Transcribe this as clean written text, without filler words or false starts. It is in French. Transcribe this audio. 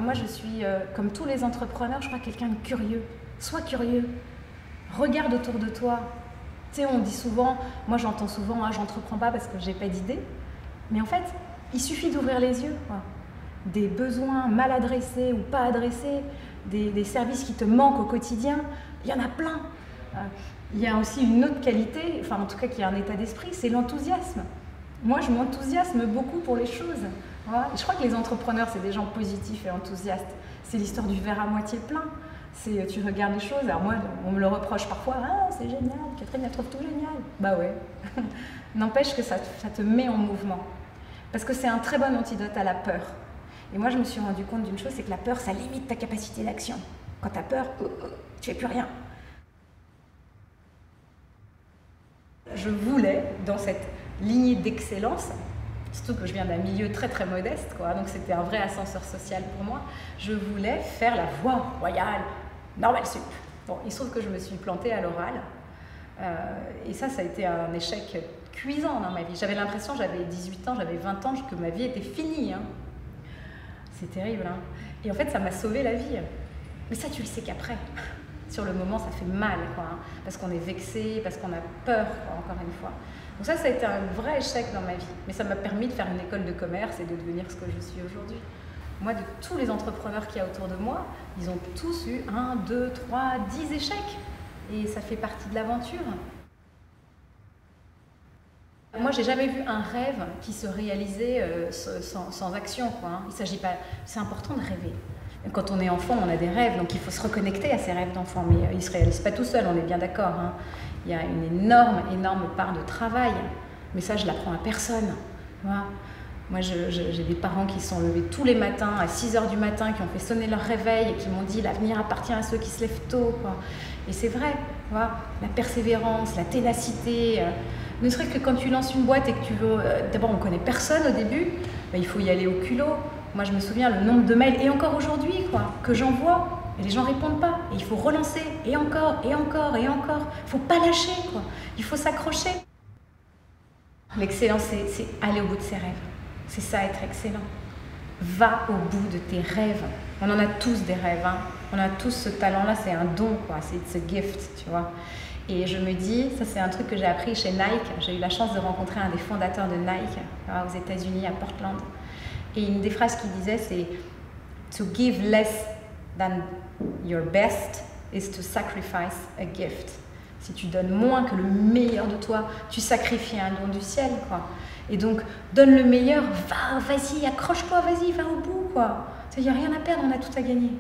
Moi, je suis, comme tous les entrepreneurs, je crois quelqu'un de curieux. Sois curieux. Regarde autour de toi. Tu sais, on dit souvent, moi j'entends souvent, ah, j'entreprends pas parce que j'ai pas d'idée. Mais en fait, il suffit d'ouvrir les yeux, quoi. Des besoins mal adressés ou pas adressés, des services qui te manquent au quotidien, il y en a plein. Il y a aussi une autre qualité, enfin en tout cas qui a un état d'esprit, c'est l'enthousiasme. Moi, je m'enthousiasme beaucoup pour les choses. Voilà. Je crois que les entrepreneurs, c'est des gens positifs et enthousiastes. C'est l'histoire du verre à moitié plein. Tu regardes les choses, alors moi, on me le reproche parfois, ah c'est génial, Catherine, elle trouve tout génial. Bah ouais. N'empêche que ça te met en mouvement. Parce que c'est un très bon antidote à la peur. Et moi, je me suis rendu compte d'une chose, c'est que la peur, ça limite ta capacité d'action. Quand tu as peur, tu fais plus rien. Je voulais, dans cette lignée d'excellence, surtout que je viens d'un milieu très très modeste, quoi, donc c'était un vrai ascenseur social pour moi, je voulais faire la voie royale, Normale Sup. Bon, il se trouve que je me suis plantée à l'oral, et ça a été un échec cuisant dans ma vie. J'avais l'impression, j'avais 18 ans, j'avais 20 ans, que ma vie était finie. Hein. C'est terrible. Hein. Et en fait, ça m'a sauvé la vie. Mais ça, tu le sais qu'après. Sur le moment, ça fait mal, quoi, hein, parce qu'on est vexé, parce qu'on a peur, quoi, encore une fois. Donc ça a été un vrai échec dans ma vie. Mais ça m'a permis de faire une école de commerce et de devenir ce que je suis aujourd'hui. Moi, de tous les entrepreneurs qu'il y a autour de moi, ils ont tous eu 1, 2, 3, 10 échecs. Et ça fait partie de l'aventure. Moi, j'ai jamais vu un rêve qui se réalisait sans action, quoi, hein. Il s'agit pas... C'est important de rêver. Quand on est enfant, on a des rêves, donc il faut se reconnecter à ces rêves d'enfant. Mais ils ne se réalisent pas tout seuls, on est bien d'accord. Hein. Il y a une énorme part de travail. Mais ça, je l'apprends à personne. Voilà. Moi, j'ai des parents qui se sont levés tous les matins, à 6 h du matin, qui ont fait sonner leur réveil et qui m'ont dit « l'avenir appartient à ceux qui se lèvent tôt ». Et c'est vrai, voilà. La persévérance, la ténacité. Ne serait-ce que quand tu lances une boîte et que tu veux... D'abord, on ne connaît personne au début, ben, il faut y aller au culot. Moi, je me souviens le nombre de mails, et encore aujourd'hui, quoi, que j'envoie, et les gens ne répondent pas. Et il faut relancer, et encore, et encore, et encore. Il ne faut pas lâcher, quoi. Il faut s'accrocher. L'excellence, c'est aller au bout de ses rêves. C'est ça, être excellent. Va au bout de tes rêves. On en a tous des rêves, hein. On a tous ce talent-là, c'est un don, quoi. C'est a gift, tu vois. Et je me dis, ça c'est un truc que j'ai appris chez Nike. J'ai eu la chance de rencontrer un des fondateurs de Nike aux États-Unis, à Portland. Et une des phrases qu'il disait, c'est « To give less than your best is to sacrifice a gift ». Si tu donnes moins que le meilleur de toi, tu sacrifies un don du ciel, quoi. Et donc, donne le meilleur, vas-y, accroche-toi, vas-y, va au bout, quoi. Il n'y a rien à perdre, on a tout à gagner.